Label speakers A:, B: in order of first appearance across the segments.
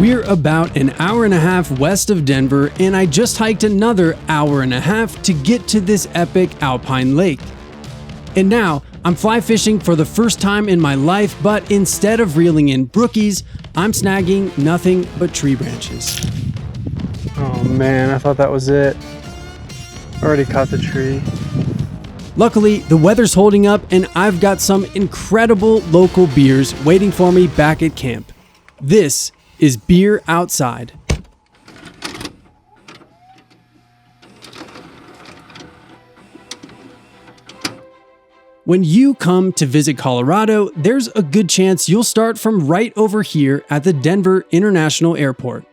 A: We're about an hour and a half west of Denver, and I just hiked another hour and a half to get to this epic alpine lake. And now, I'm fly fishing for the first time in my life, but instead of reeling in brookies, I'm snagging nothing but tree branches.
B: Oh man, I thought that was it. Already caught the tree.
A: Luckily, the weather's holding up and I've got some incredible local beers waiting for me back at camp. This is Beer Outside. When you come to visit Colorado, there's a good chance you'll start from right over here at the Denver International Airport.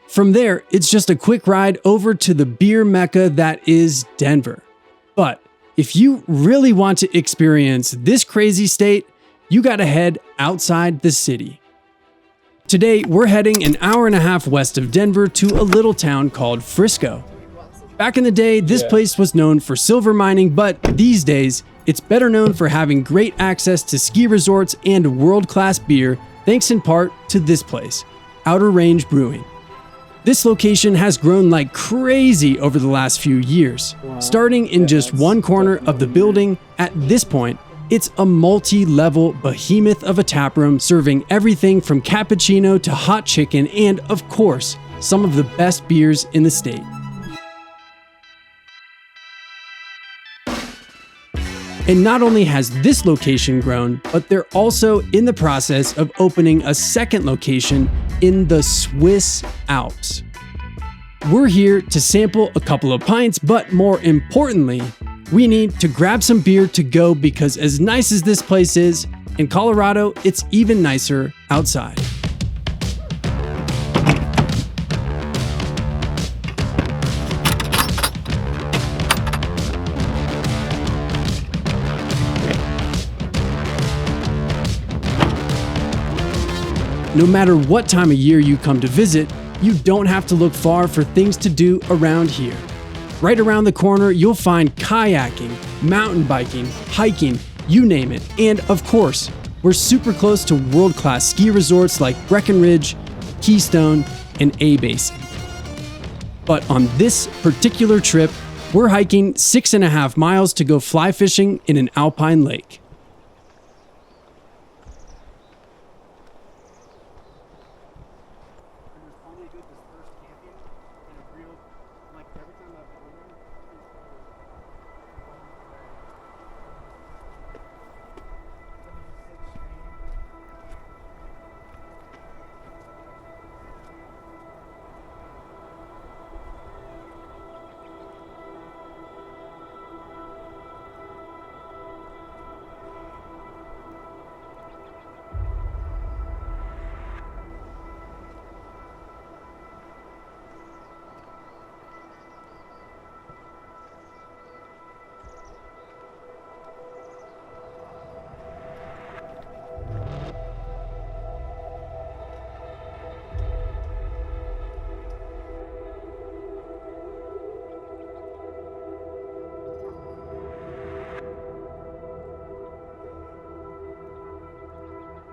A: From there, it's just a quick ride over to the beer mecca that is Denver. But if you really want to experience this crazy state, you gotta head outside the city. Today, we're heading an hour and a half west of Denver to a little town called Frisco. Back in the day, this place was known for silver mining, but these days, it's better known for having great access to ski resorts and world-class beer, thanks in part to this place, Outer Range Brewing. This location has grown like crazy over the last few years. Starting in just one corner of the building, at this point, it's a multi-level behemoth of a taproom serving everything from cappuccino to hot chicken and, of course, some of the best beers in the state. And not only has this location grown, but they're also in the process of opening a second location in the Swiss Alps. We're here to sample a couple of pints, but more importantly, we need to grab some beer to go because as nice as this place is, in Colorado, it's even nicer outside. No matter what time of year you come to visit, you don't have to look far for things to do around here. Right around the corner, you'll find kayaking, mountain biking, hiking, you name it. And of course, we're super close to world-class ski resorts like Breckenridge, Keystone, and A-Basin. But on this particular trip, we're hiking 6.5 miles to go fly fishing in an alpine lake.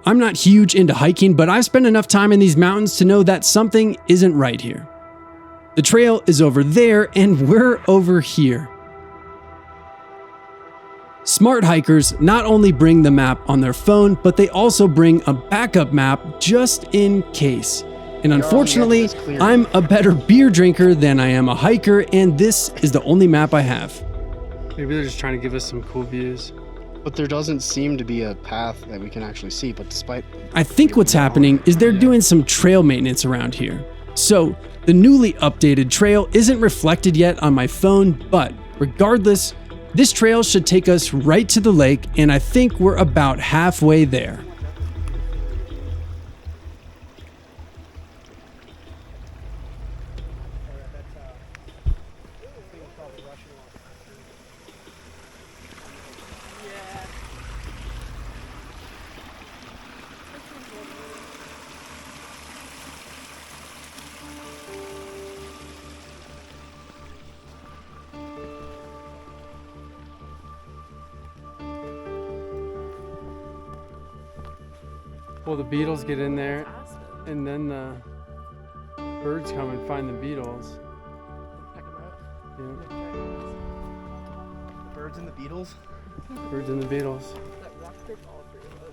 A: I'm not huge into hiking, but I've spent enough time in these mountains to know that something isn't right here. The trail is over there and we're over here. Smart hikers not only bring the map on their phone, but they also bring a backup map just in case. And unfortunately, I'm a better beer drinker than I am a hiker, and this is the only map I have.
B: Maybe they're just trying to give us some cool views.
C: But there doesn't seem to be a path that we can actually see, but despite...
A: I think what's happening is they're doing some trail maintenance around here. So, the newly updated trail isn't reflected yet on my phone, but regardless, this trail should take us right to the lake, and I think we're about halfway there.
B: Well, the beetles get in there, and then the birds come and find the beetles.
C: Check them out.
B: Yeah.
C: The birds and the beetles.
B: Birds and the beetles.
D: That rock took all three of us.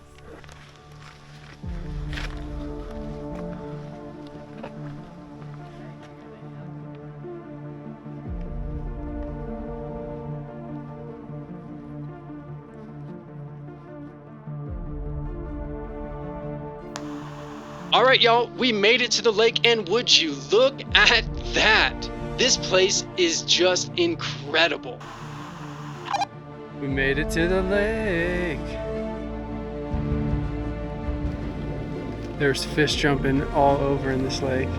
A: All right, y'all, we made it to the lake, and would you look at that? This place is just incredible.
B: We made it to the lake. There's fish jumping all over in this lake.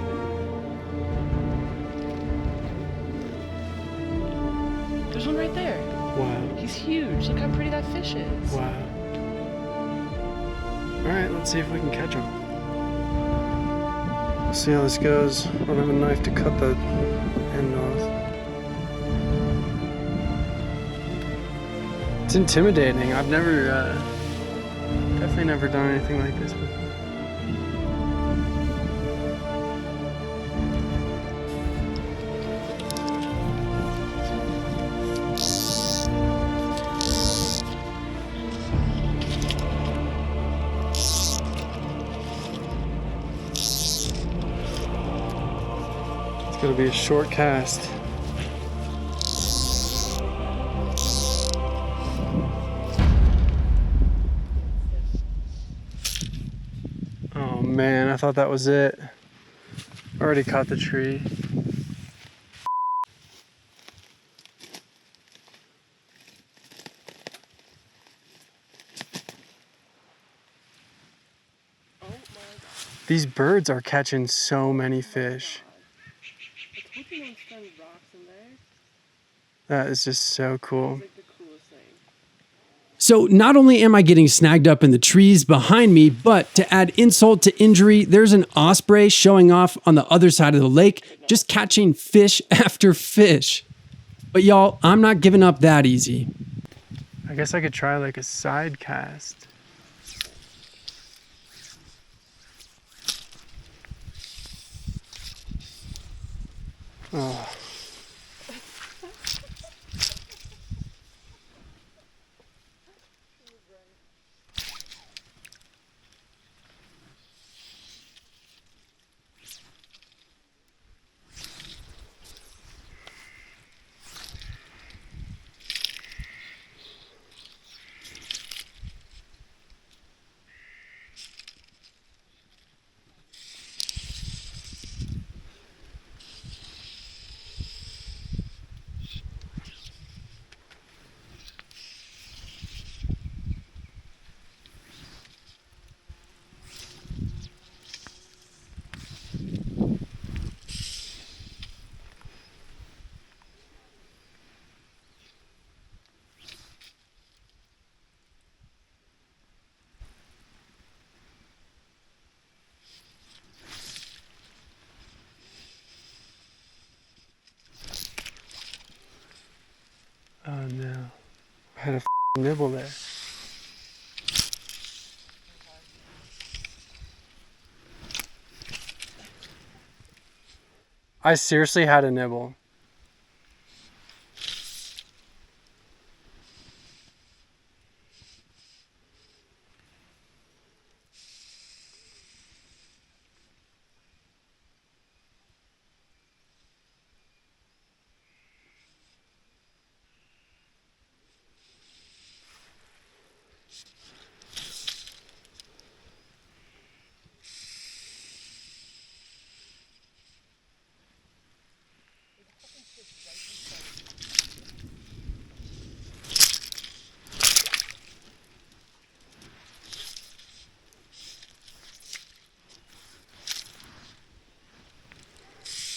D: There's one right there.
B: Wow.
D: He's huge. Look how pretty that fish is.
B: Wow. All right, let's see if we can catch him. We'll see how this goes. I don't have a knife to cut the end off. It's intimidating. I've never, definitely never done anything like this before. It's gonna be a short cast. Oh man, I thought that was it. Already caught the tree.
D: Oh my god.
B: These birds are catching so many fish.
D: It's hoping on some rocks in there.
B: That is just so cool.
D: It's like the coolest thing.
A: So not only am I getting snagged up in the trees behind me, but to add insult to injury, there's an osprey showing off on the other side of the lake, just catching fish after fish. But y'all, I'm not giving up that easy.
B: I guess I could try like a side cast. Oh. Oh no. I had a nibble there. I seriously had a nibble.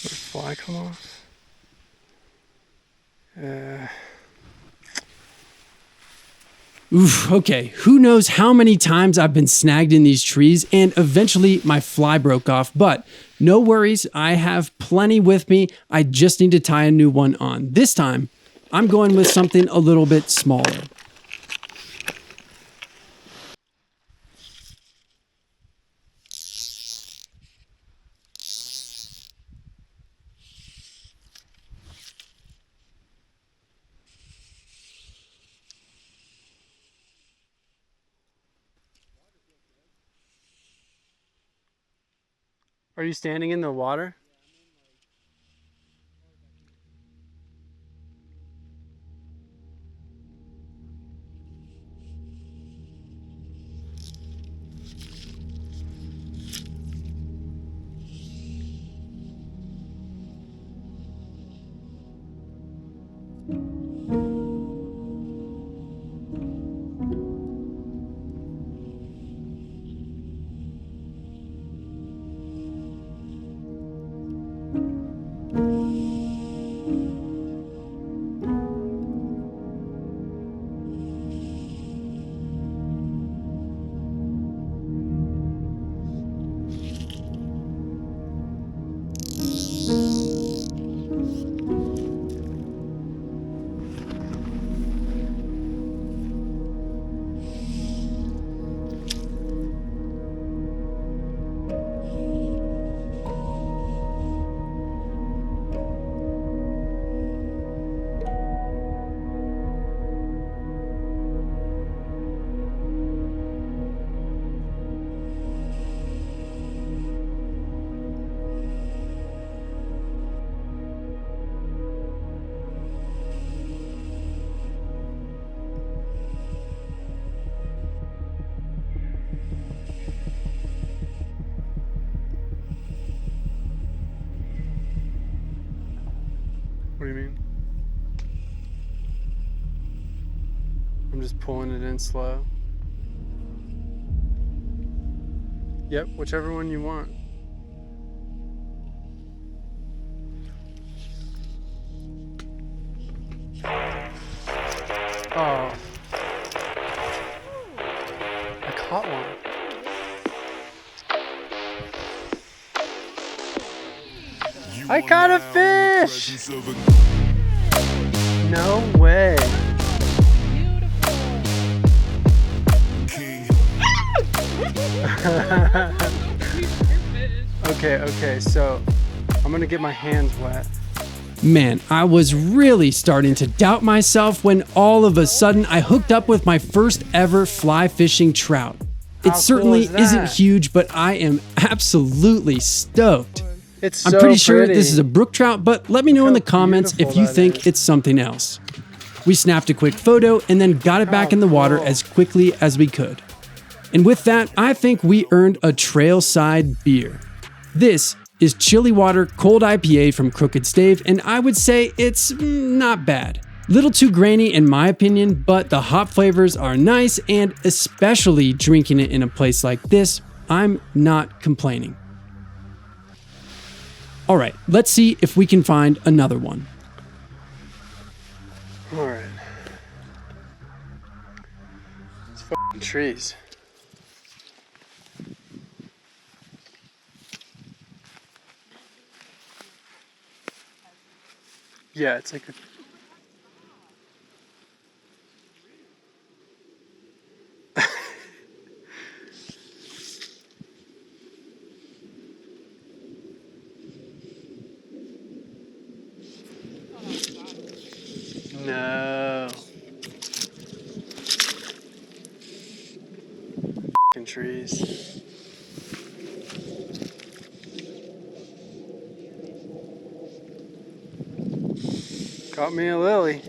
B: Did the fly come off?
A: Oof, okay, who knows how many times I've been snagged in these trees and eventually my fly broke off, but no worries, I have plenty with me. I just need to tie a new one on. This time, I'm going with something a little bit smaller.
B: Are you standing in the water? What do you mean? I'm just pulling it in slow. Yep, whichever one you want. Oh. I caught one. I caught a fish! No way. Okay, so I'm gonna get my hands wet.
A: Man, I was really starting to doubt myself when all of a sudden I hooked up with my first ever fly fishing trout. It
B: How cool
A: certainly
B: is that?
A: isn't huge, but I am absolutely stoked.
B: It's
A: I'm
B: so
A: pretty sure
B: pretty.
A: this is a brook trout, but let me know in
B: Look
A: the
B: how
A: comments if
B: beautiful
A: you
B: that
A: think
B: is.
A: it's something else. We snapped a quick photo and then got it back
B: How
A: in the water
B: cool.
A: as quickly as we could. And with that, I think we earned a trailside beer. This is Chili Water Cold IPA from Crooked Stave, and I would say it's not bad. Little too grainy in my opinion, but the hop flavors are nice, and especially drinking it in a place like this, I'm not complaining. All right, let's see if we can find another one.
B: All right. It's fucking trees. Yeah, it's like a... No. Fucking trees. Caught me a lily.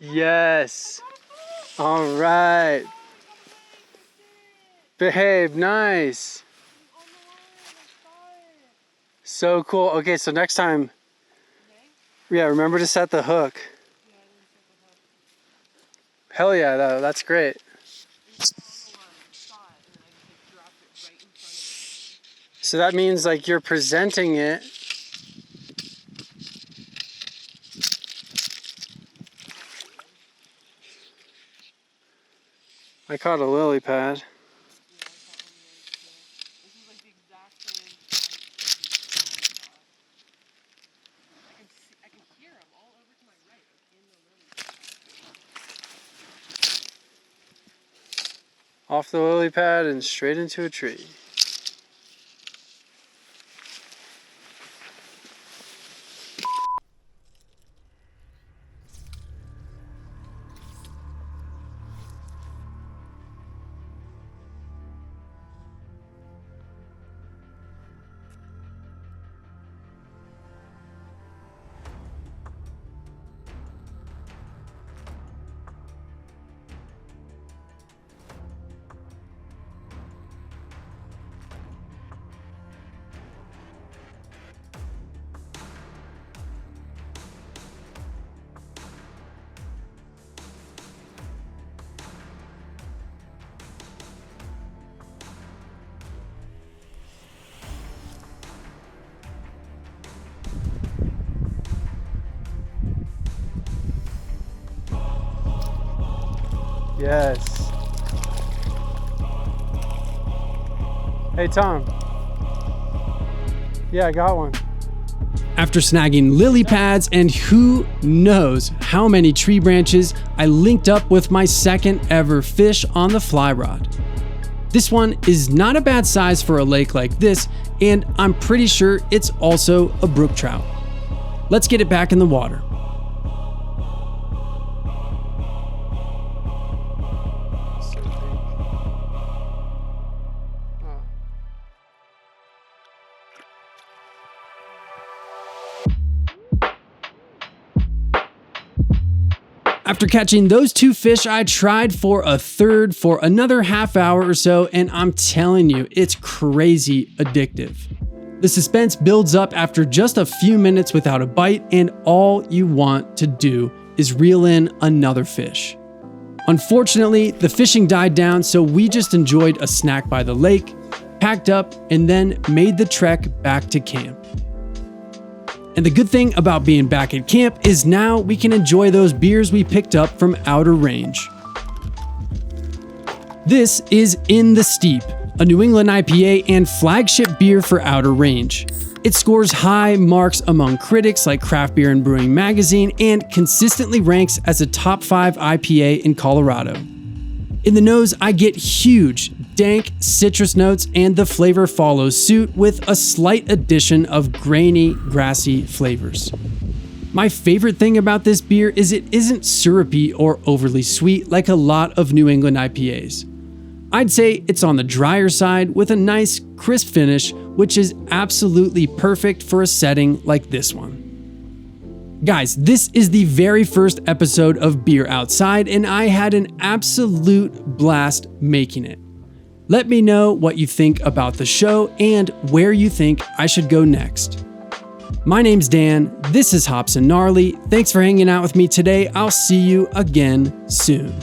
B: Yes. All right. Babe, nice. So cool. Okay, so next time, yeah, remember to set the hook. Hell yeah, that's great. So that means like you're presenting it. I caught a lily pad. Off the lily pad and straight into a tree. Yes. Hey, Tom. Yeah, I got one.
A: After snagging lily pads and who knows how many tree branches, I linked up with my second ever fish on the fly rod. This one is not a bad size for a lake like this, and I'm pretty sure it's also a brook trout. Let's get it back in the water. After catching those two fish, I tried for a third for another half hour or so, and I'm telling you, it's crazy addictive. The suspense builds up after just a few minutes without a bite, and all you want to do is reel in another fish. Unfortunately, the fishing died down, so we just enjoyed a snack by the lake, packed up, and then made the trek back to camp. And the good thing about being back at camp is now we can enjoy those beers we picked up from Outer Range. This is In the Steep, a New England IPA and flagship beer for Outer Range. It scores high marks among critics like Craft Beer and Brewing Magazine and consistently ranks as a top 5 IPA in Colorado. In the nose, I get huge, dank citrus notes, and the flavor follows suit with a slight addition of grainy, grassy flavors. My favorite thing about this beer is it isn't syrupy or overly sweet like a lot of New England IPAs. I'd say it's on the drier side with a nice, crisp finish, which is absolutely perfect for a setting like this one. Guys, this is the very first episode of Beer Outside, and I had an absolute blast making it. Let me know what you think about the show and where you think I should go next. My name's Dan, this is Hops and Gnarly. Thanks for hanging out with me today. I'll see you again soon.